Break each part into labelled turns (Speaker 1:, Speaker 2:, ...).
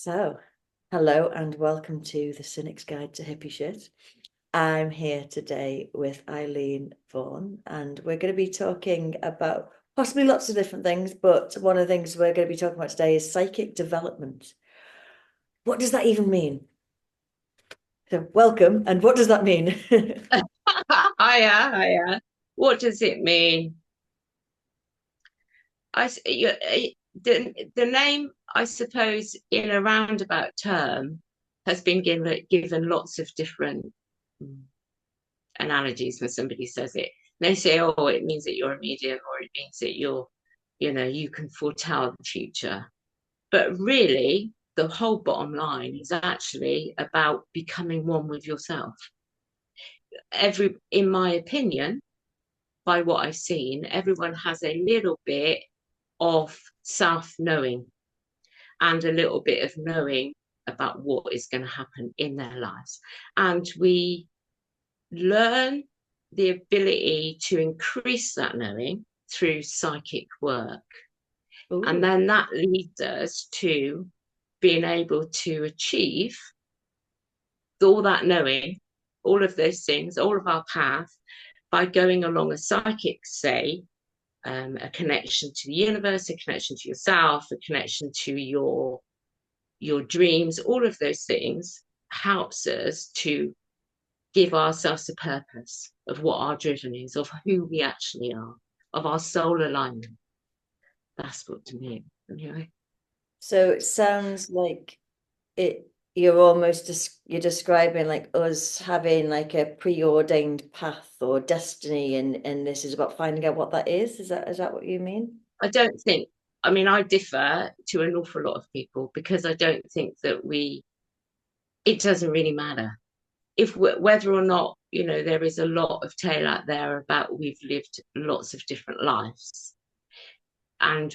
Speaker 1: So, hello and welcome to the Cynic's Guide to Hippie Shit. I'm here today with Eileen Vaughan, and we're going to be talking about possibly lots of different things, but one of the things we're going to be talking about today is psychic development. What does that even mean? So, welcome, and what does that mean?
Speaker 2: Hiya. What does it mean? The name, I suppose, in a roundabout term, has been given lots of different mm, analogies when somebody says it. They say, "Oh, it means that you're a medium, or it means that you can foretell the future." But really, the whole bottom line is actually about becoming one with yourself. In my opinion, by what I've seen, everyone has a little bit of self knowing and a little bit of knowing about what is going to happen in their lives. And we learn the ability to increase that knowing through psychic work. And
Speaker 1: Ooh.
Speaker 2: then that leads us to being able to achieve all that knowing, all of those things, all of our path by going along a psychic, say, a connection to the universe, a connection to yourself, a connection to your dreams, all of those things helps us to give ourselves a purpose of what our driven is, of who we actually are, of our soul alignment. That's what to me, anyway.
Speaker 1: So it sounds like you're describing like us having like a preordained path or destiny, and this is about finding out what that is. Is that what you mean?
Speaker 2: I don't think, I mean, I differ to an awful lot of people because I don't think that it doesn't really matter if whether or not there is a lot of tale out there about we've lived lots of different lives, and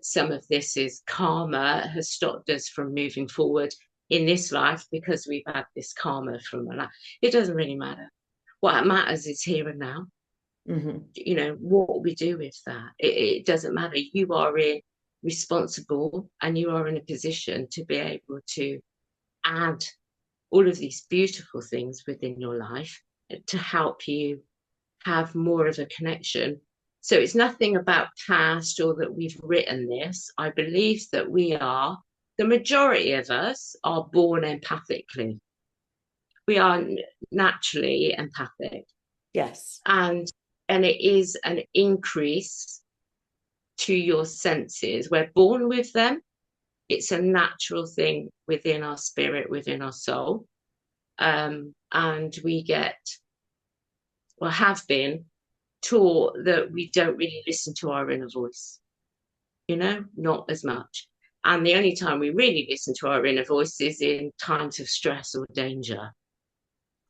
Speaker 2: some of this is karma has stopped us from moving forward in this life because we've had this karma from a life. It doesn't really matter. What matters is here and now.
Speaker 1: Hmm.
Speaker 2: What we do with that, it doesn't matter. You are responsible, and you are in a position to be able to add all of these beautiful things within your life to help you have more of a connection. So it's nothing about past or that we've written this. I believe that the majority of us are born empathically. We are naturally empathic.
Speaker 1: Yes.
Speaker 2: And it is an increase to your senses. We're born with them. It's a natural thing within our spirit, within our soul. And we have been taught that we don't really listen to our inner voice, not as much. And the only time we really listen to our inner voice is in times of stress or danger,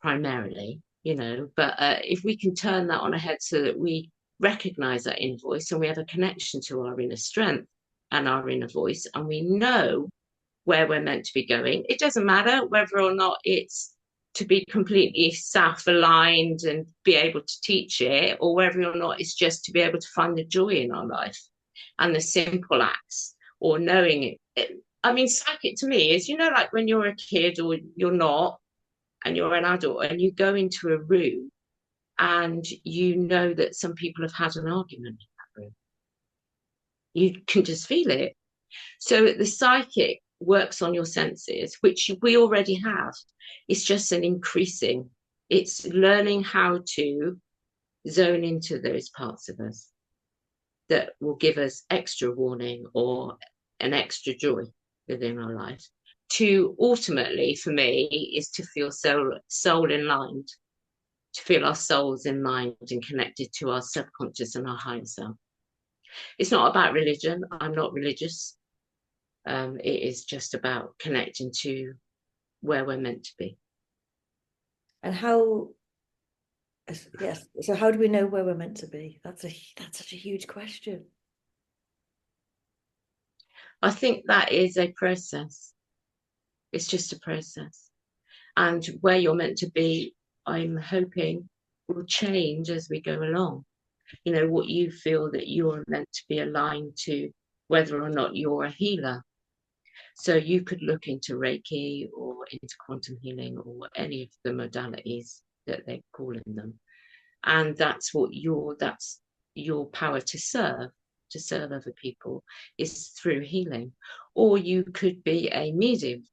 Speaker 2: primarily, But if we can turn that on a head so that we recognize that inner voice and we have a connection to our inner strength and our inner voice, and we know where we're meant to be going, it doesn't matter whether or not it's to be completely self-aligned and be able to teach it, or whether or not it's just to be able to find the joy in our life and the simple acts, or knowing it. I mean, psychic to me is, like when you're a kid or you're not, and you're an adult and you go into a room and you know that some people have had an argument in that room. You can just feel it. So the psychic works on your senses, which we already have. It's just an increasing, it's learning how to zone into those parts of us that will give us extra warning or an extra joy within our life. To ultimately, for me, is to feel soul aligned, to feel our souls in mind and connected to our subconscious and our higher self. It's not about religion. I'm not religious. It is just about connecting to where we're meant to be.
Speaker 1: And how, yes, so how do we know where we're meant to be? That's such a huge question.
Speaker 2: I think that is a process. It's just a process. And where you're meant to be, I'm hoping will change as we go along. What you feel that you're meant to be aligned to, whether or not you're a healer. So you could look into Reiki or into quantum healing or any of the modalities that they're calling them. And that's your power to serve other people is through healing. Or you could be a medium,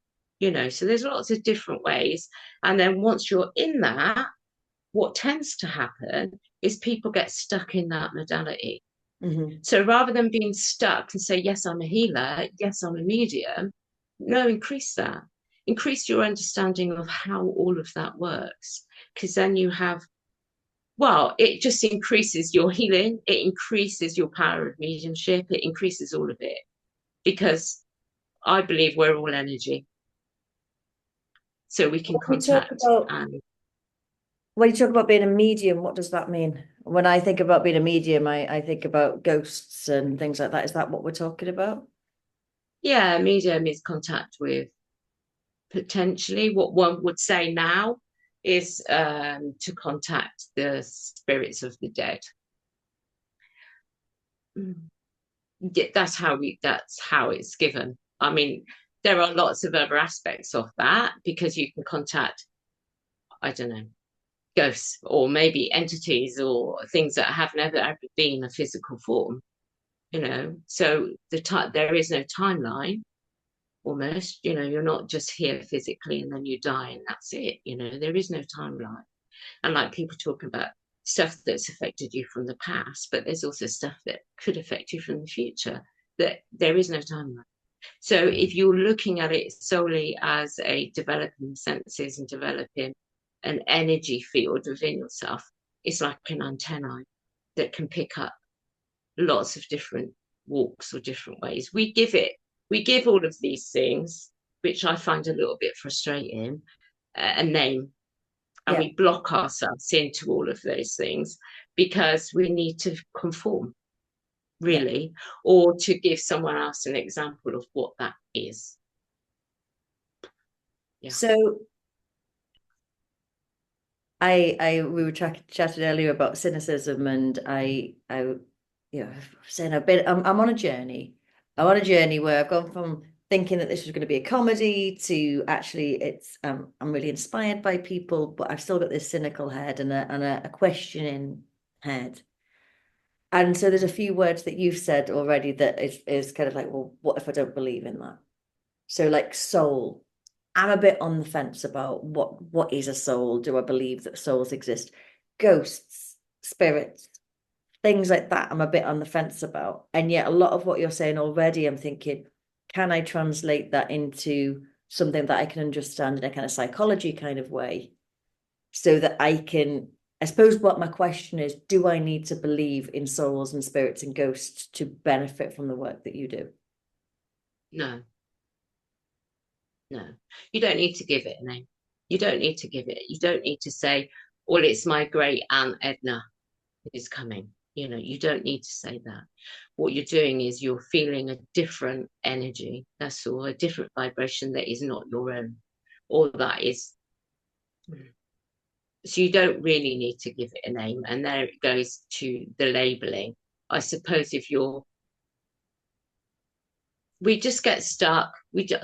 Speaker 2: so there's lots of different ways. And then once you're in that, what tends to happen is people get stuck in that modality.
Speaker 1: Mm-hmm.
Speaker 2: So rather than being stuck and say, yes, I'm a healer, yes, I'm a medium, no, increase that. Increase your understanding of how all of that works. Because then you have, well, it just increases your healing, it increases your power of mediumship, it increases all of it. Because I believe we're all energy. So we can
Speaker 1: When you talk
Speaker 2: contact
Speaker 1: about
Speaker 2: and
Speaker 1: when you talk about being a medium, what does that mean? When I think about being a medium, I think about ghosts and things like that. Is that what we're talking about?
Speaker 2: yeah, medium is contact with potentially what one would say now is to contact the spirits of the dead. Yeah, that's how it's given. I mean, there are lots of other aspects of that because you can contact, I don't know, ghosts or maybe entities or things that have never ever been a physical form, So there is no timeline almost, you're not just here physically and then you die and that's it, there is no timeline. And like people talk about stuff that's affected you from the past, but there's also stuff that could affect you from the future, that there is no timeline. So if you're looking at it solely as a developing senses and developing an energy field within yourself, it's like an antennae that can pick up lots of different walks or different ways. We give all of these things, which I find a little bit frustrating, a name, and
Speaker 1: Yeah,
Speaker 2: we block ourselves into all of those things because we need to conform,
Speaker 1: yeah.
Speaker 2: really, or to give someone else an example of what that is. Yeah.
Speaker 1: So we were chatting earlier about cynicism, and saying I'm on a journey. I'm on a journey where I've gone from thinking that this was going to be a comedy to actually I'm really inspired by people, but I've still got this cynical head and a questioning head. And so there's a few words that you've said already that is kind of like, well, what if I don't believe in that? So like soul. I'm a bit on the fence about what is a soul. Do I believe that souls exist? Ghosts, spirits, things like that, I'm a bit on the fence about. And yet a lot of what you're saying already, I'm thinking, can I translate that into something that I can understand in a kind of psychology kind of way so that I can, I suppose what my question is, do I need to believe in souls and spirits and ghosts to benefit from the work that you do?
Speaker 2: No, no, you don't need to give it a name. You don't need to give it. You don't need to say, well, it's my great Aunt Edna is coming. You don't need to say that. What you're doing is you're feeling a different energy. That's all, a different vibration that is not your own. Or that is, so you don't really need to give it a name. And there it goes to the labeling. I suppose if you're, we just get stuck.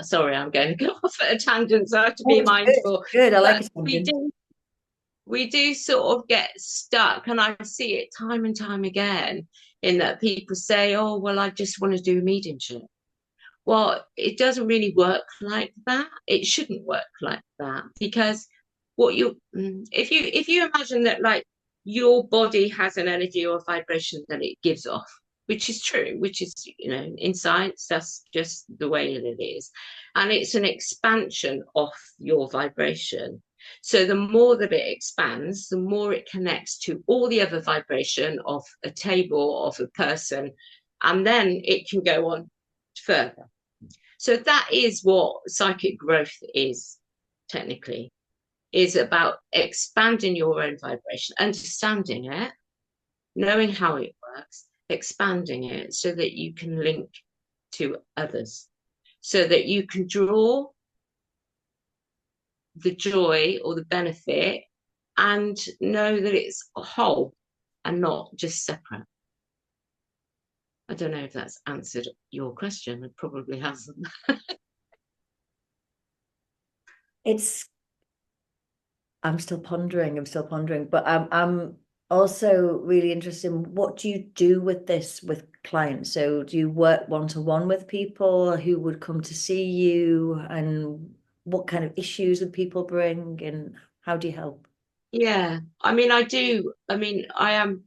Speaker 2: Sorry, I'm going to go off at a tangent, so I have to
Speaker 1: Oh,
Speaker 2: be
Speaker 1: it's good.
Speaker 2: mindful.
Speaker 1: Good. I like
Speaker 2: But
Speaker 1: a tangent.
Speaker 2: we do sort of get stuck, and I see it time and time again in that people say, oh, well, I just want to do mediumship. Well, it doesn't really work like that. It shouldn't work like that because if you imagine that like your body has an energy or vibration that it gives off, which is true, which is, in science, that's just the way it is. And it's an expansion of your vibration. So the more that it expands, the more it connects to all the other vibration of a table, of a person, and then it can go on further. So that is what psychic growth is, technically, is about expanding your own vibration, understanding it, knowing how it works, expanding it so that you can link to others, so that you can draw the joy or the benefit and know that it's a whole and not just separate. I don't know if that's answered your question. It probably hasn't.
Speaker 1: It's I'm still pondering. I'm still pondering, but I'm also really interested in what do you do with this with clients? So do you work one-to-one with people who would come to see you, and what kind of issues would people bring, and how do you help?
Speaker 2: Yeah, I mean, I do. I mean, I am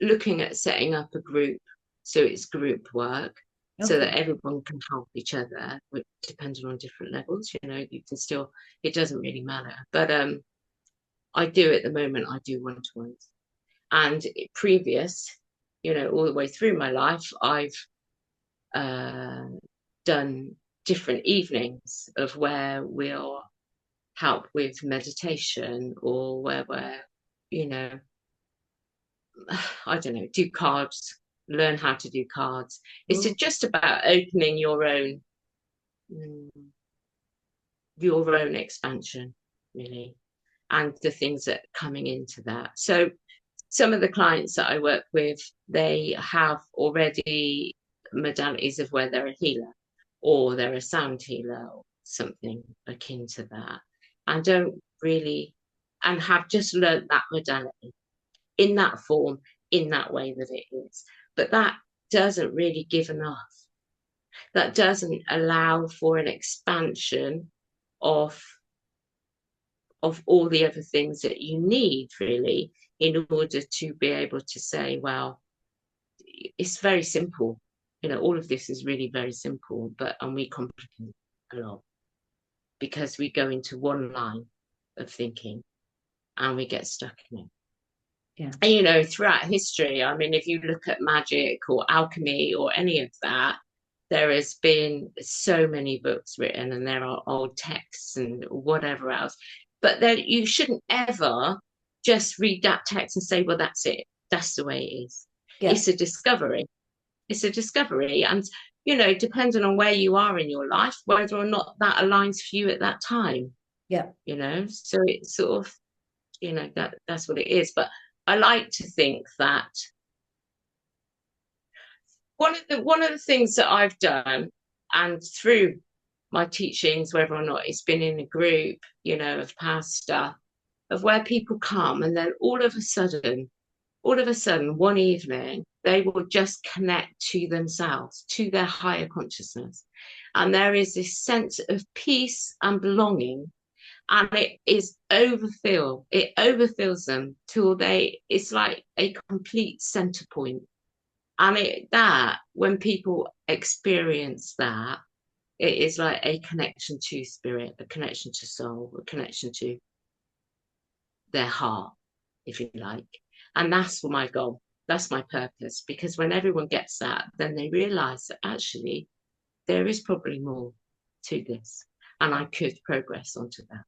Speaker 2: looking at setting up a group, so it's group work, so
Speaker 1: Okay.
Speaker 2: that everyone can help each other, depending on different levels. You can still, it doesn't really matter. But I do at the moment, I do one-to-ones. And previous, all the way through my life, I've uh, done different evenings of where we'll help with meditation, or where you know, I don't know, do cards, learn how to do cards. It's
Speaker 1: Ooh,
Speaker 2: just about opening mm, your own expansion, really, and the things that are coming into that. So some of the clients that I work with, they have already modalities of where they're a healer, or they're a sound healer, or something akin to that, and don't really, and have just learnt that modality in that form, in that way that it is. But that doesn't really give enough. That doesn't allow for an expansion of all the other things that you need, really, in order to be able to say, well, it's very simple. All of this is really very simple, and we complicate it a lot because we go into one line of thinking and we get stuck in it.
Speaker 1: yeah.
Speaker 2: And throughout history, I mean, if you look at magic or alchemy or any of that, there has been so many books written, and there are old texts and whatever else. But then you shouldn't ever just read that text and say, well, that's it. That's the way it is.
Speaker 1: Yeah.
Speaker 2: It's a discovery. It's a discovery. And, depending on where you are in your life, whether or not that aligns for you at that time,
Speaker 1: Yeah.
Speaker 2: so it's sort of, that's what it is. But I like to think that one of the things that I've done, and through my teachings, whether or not it's been in a group, of past stuff, of where people come and then all of a sudden, one evening, they will just connect to themselves, to their higher consciousness. And there is this sense of peace and belonging. And it overfills them till it's like a complete center point. And when people experience that, it is like a connection to spirit, a connection to soul, a connection to their heart, if you like. And that's my goal. That's my purpose. Because when everyone gets that, then they realize that actually there is probably more to this. And I could progress onto that.